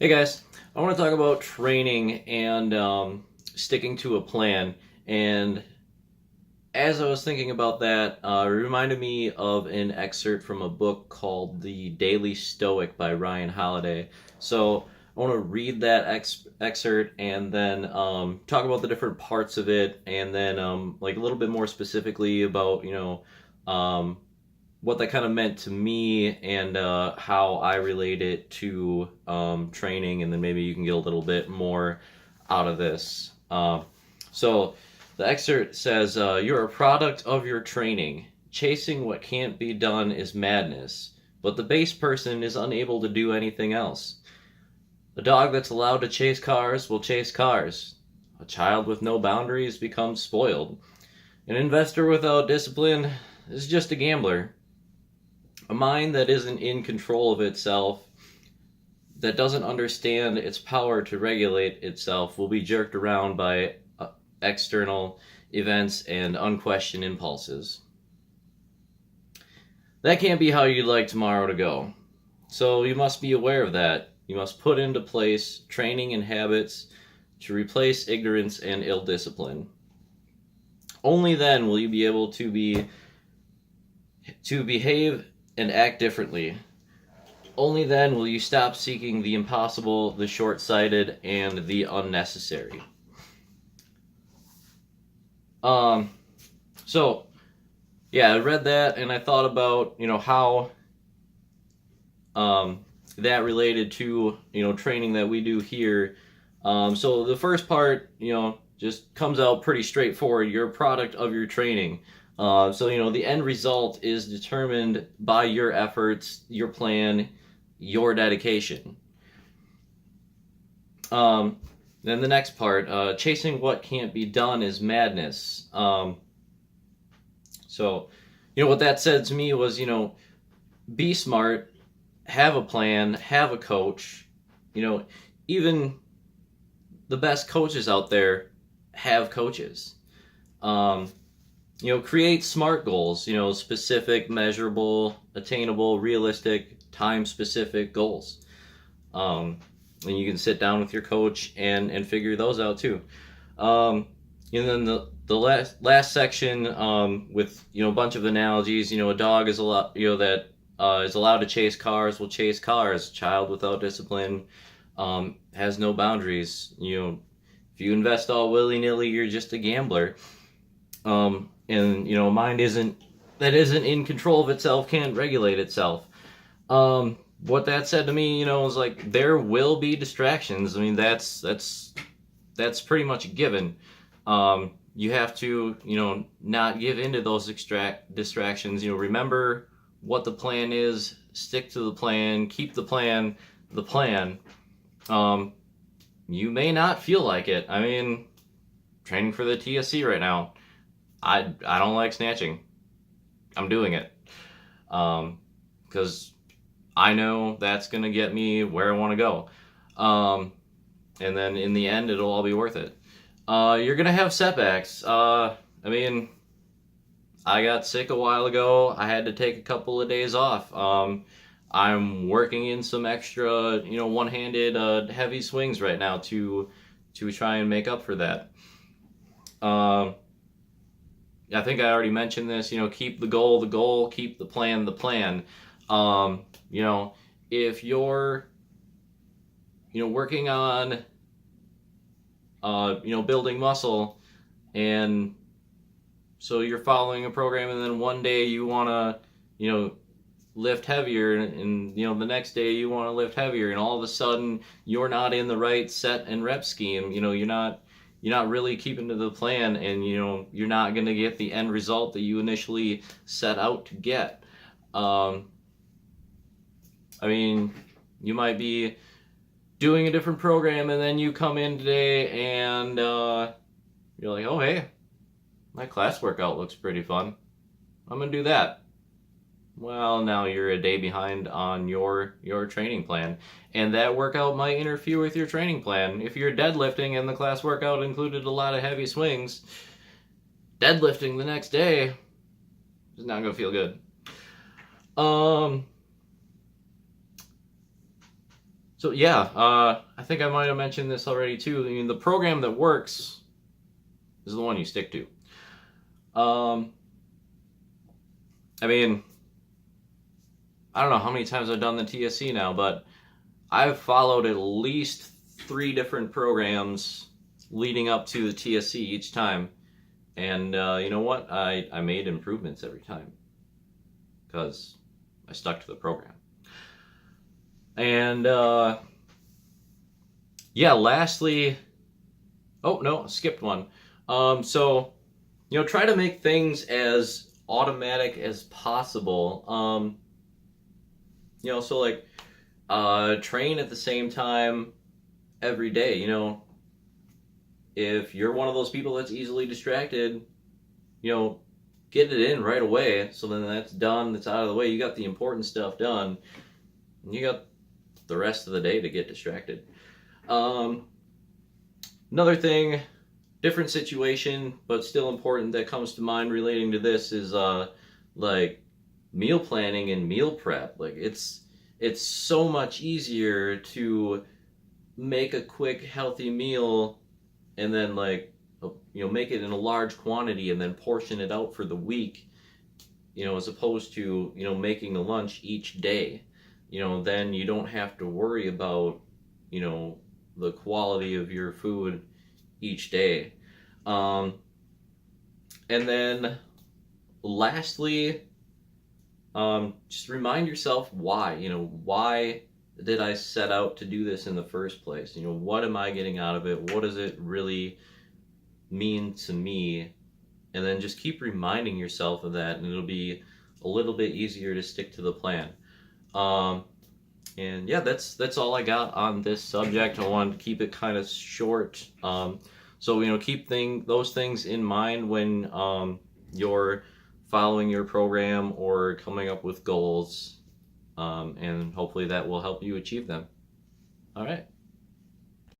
Hey guys, I want to talk about training and sticking to a plan. And as I was thinking about that, it reminded me of an excerpt from a book called The Daily Stoic by Ryan Holiday. So I want to read that excerpt and then talk about the different parts of it, and then like a little bit more specifically about um, what that kind of meant to me and how I relate it to training, and then maybe you can get a little bit more out of this. So the excerpt says, "You're a product of your training. Chasing what can't be done is madness, but the base person is unable to do anything else. A dog that's allowed to chase cars will chase cars. A child with no boundaries becomes spoiled. An investor without discipline is just a gambler. A mind that isn't in control of itself, that doesn't understand its power to regulate itself, will be jerked around by external events and unquestioned impulses. That can't be how you'd like tomorrow to go. So you must be aware of that. You must put into place training and habits to replace ignorance and ill discipline. Only then will you be able to behave and act differently. Only then will you stop seeking the impossible, the short-sighted, and the unnecessary." So yeah, I read that and I thought about how that related to training that we do here. So the first part just comes out pretty straightforward. You're a product of your training. So the end result is determined by your efforts, your plan, your dedication. Then the next part, chasing what can't be done is madness. So what that said to me was, be smart, have a plan, have a coach. Even the best coaches out there have coaches. Create SMART goals, specific, measurable, attainable, realistic, time-specific goals. And you can sit down with your coach and figure those out too. And then the last section with a bunch of analogies. A dog is that is allowed to chase cars will chase cars. A child without discipline has no boundaries. If you invest all willy-nilly, you're just a gambler. And a mind isn't in control of itself can't regulate itself. What that said to me, is like there will be distractions. I mean, that's pretty much a given. You have to not give into those distractions. Remember what the plan is, stick to the plan, keep the plan the plan. You may not feel like it. I mean, training for the TSC right now, I don't like snatching. I'm doing it because I know that's going to get me where I want to go. And then in the end, it'll all be worth it. You're going to have setbacks. I mean, I got sick a while ago. I had to take a couple of days off. I'm working in some extra, one-handed heavy swings right now to try and make up for that. I think I already mentioned this, keep the goal, keep the plan the plan. If you're, working on, building muscle, and so you're following a program, and then one day you want to, lift heavier, and the next day you want to lift heavier, and all of a sudden you're not in the right set and rep scheme. You're not really keeping to the plan, and you're not going to get the end result that you initially set out to get. I mean, you might be doing a different program, and then you come in today and you're like, oh hey, my class workout looks pretty fun, I'm gonna do that. Well, now you're a day behind on your training plan, and that workout might interfere with your training plan. If you're deadlifting and the class workout included a lot of heavy swings, deadlifting the next day is not going to feel good. So yeah, I think I might have mentioned this already too. I mean, the program that works is the one you stick to. Um, I mean, I don't know how many times I've done the TSC now, but I've followed at least 3 different programs leading up to the TSC each time. And you know what? I made improvements every time because I stuck to the program. And yeah, lastly, oh no, skipped one. So, try to make things as automatic as possible. So like train at the same time every day. If you're one of those people that's easily distracted, get it in right away. So then that's done, that's out of the way. You got the important stuff done, and you got the rest of the day to get distracted. Another thing, different situation, but still important that comes to mind relating to this is like meal planning and meal prep. Like it's so much easier to make a quick healthy meal and then make it in a large quantity and then portion it out for the week, as opposed to making a lunch each day. Then you don't have to worry about the quality of your food each day. And then lastly, just remind yourself why. Why did I set out to do this in the first place? What am I getting out of it? What does it really mean to me? And then just keep reminding yourself of that, and it'll be a little bit easier to stick to the plan. And yeah, that's all I got on this subject. I wanted to keep it kind of short. So keep those things in mind when you're following your program or coming up with goals, and hopefully that will help you achieve them. All right.